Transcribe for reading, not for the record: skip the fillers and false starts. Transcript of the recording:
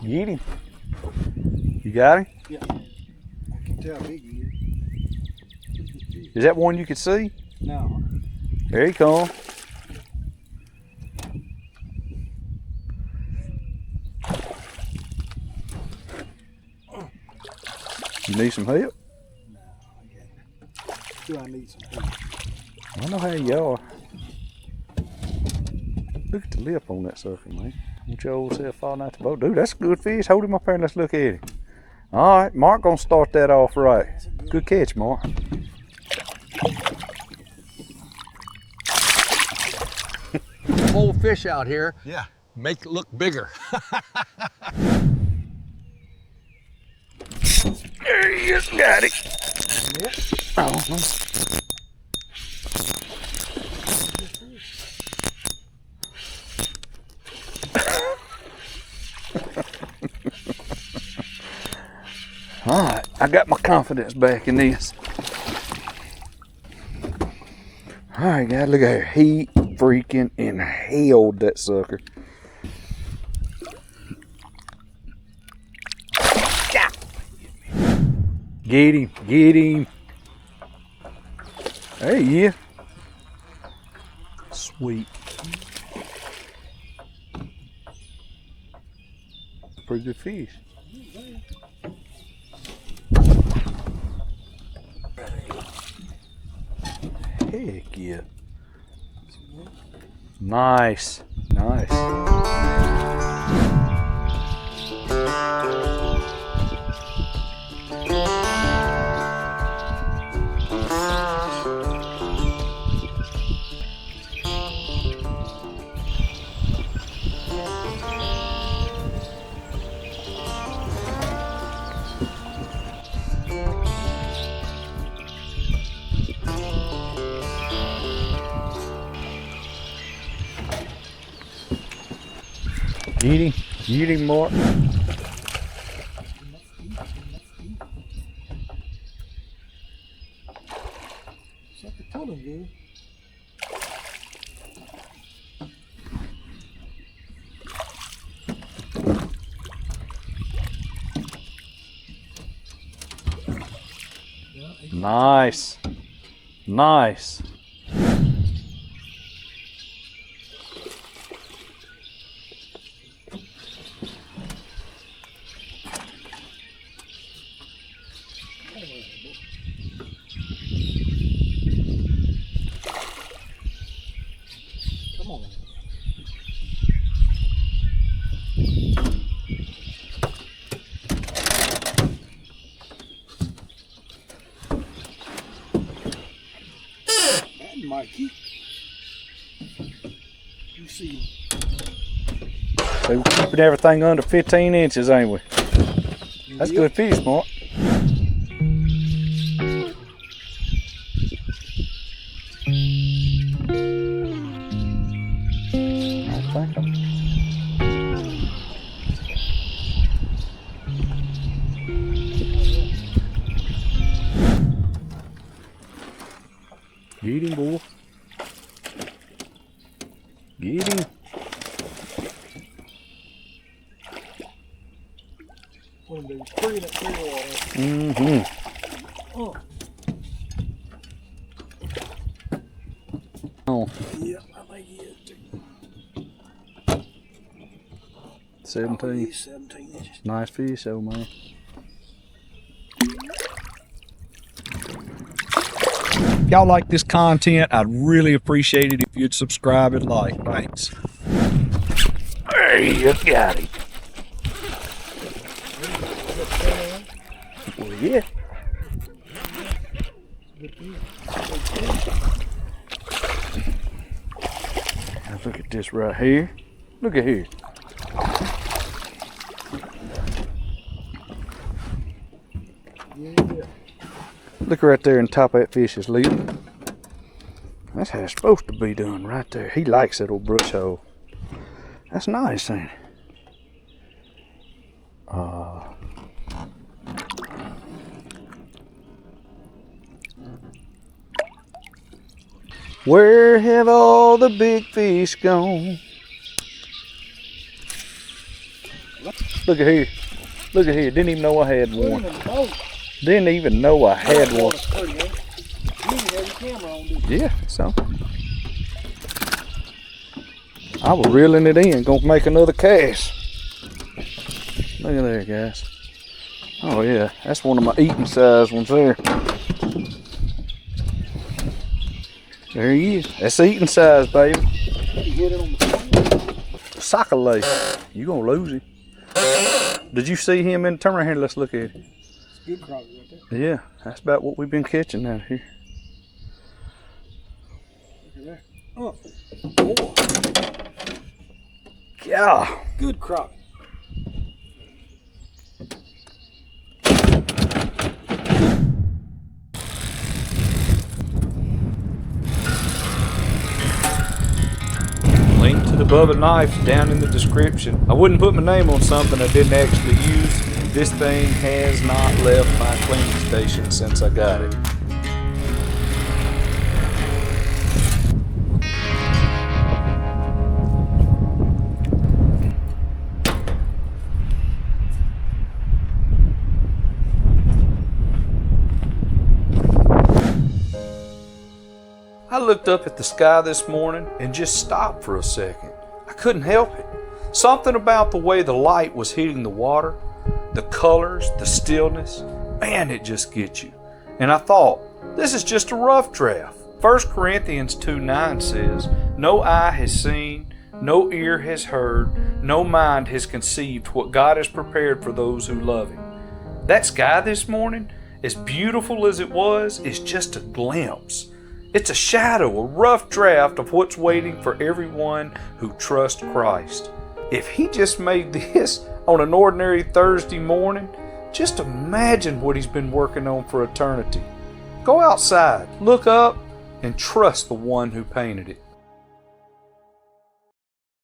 Get him. You got him? Yeah. I can tell how big he is. Is that one you could see? No. There he comes. You need some help? No, I got it. Do I need some help? I know how you are. Look at the lip on that sucker, man. Want your old self falling out the boat. Dude, that's a good fish. Hold him up there and let's look at him. All right, Mark gonna start that off right. Good catch, Mark. Whole fish out here. Yeah. Make it look bigger. There he is, got it. Yep. Oh, all right, I got my confidence back in this. All right, guys, look at here. He freaking inhaled that sucker. Get him, get him. There he is. Sweet. Pretty good fish. Heck yeah. Nice, nice. Get him, Mark. Sucker told him, dude. Nice, nice. Come on. That Mikey. You see. So we're keeping everything under 15 inches, ain't we? That's good fish, Mark. I think I'm... Get him, boy. Get him. One of those free in that clear water. Mm-hmm. Oh. Oh. Yeah, I think he is too. 17. He's 17 inches. Nice fish, old man. If y'all like this content, I'd really appreciate it if you'd subscribe and like. Thanks. There you got him. Well, yeah. Now look at this right here. Look at here. Yeah. Look right there in the top of that fish's lip. That's how it's supposed to be done right there. He likes that old brush hole. That's nice, ain't it? Where have all the big fish gone? What? Look at here. Look at here. Didn't even know I had one. Put him in the boat. Didn't even know I had one. Water's pretty, ain't it? You even have your camera on, dude. Yeah, so. I was reeling it in. Gonna make another cast. Look at there, guys. Oh yeah, that's one of my eating size ones there. There he is. That's eating size, baby. You hit it on the Soccer lace. You gonna lose him. Did you see him in? Turn around here. Let's look at it. good crappie right there. Yeah, that's about what we've been catching out here. Look at that. Oh, boy. Yeah. Good crappie. Link to the Bubba knife down in the description. I wouldn't put my name on something I didn't actually use. This thing has not left my cleaning station since I got it. I looked up at the sky this morning and just stopped for a second. I couldn't help it. Something about the way the light was hitting the water, the colors, the stillness, man, it just gets you. And I thought, this is just a rough draft. 1 Corinthians 2:9 says, no eye has seen, no ear has heard, no mind has conceived what God has prepared for those who love Him. That sky this morning, as beautiful as it was, is just a glimpse. It's a shadow, a rough draft of what's waiting for everyone who trusts Christ. If He just made this on an ordinary Thursday morning, just imagine what He's been working on for eternity. Go outside, look up, and trust the one who painted it.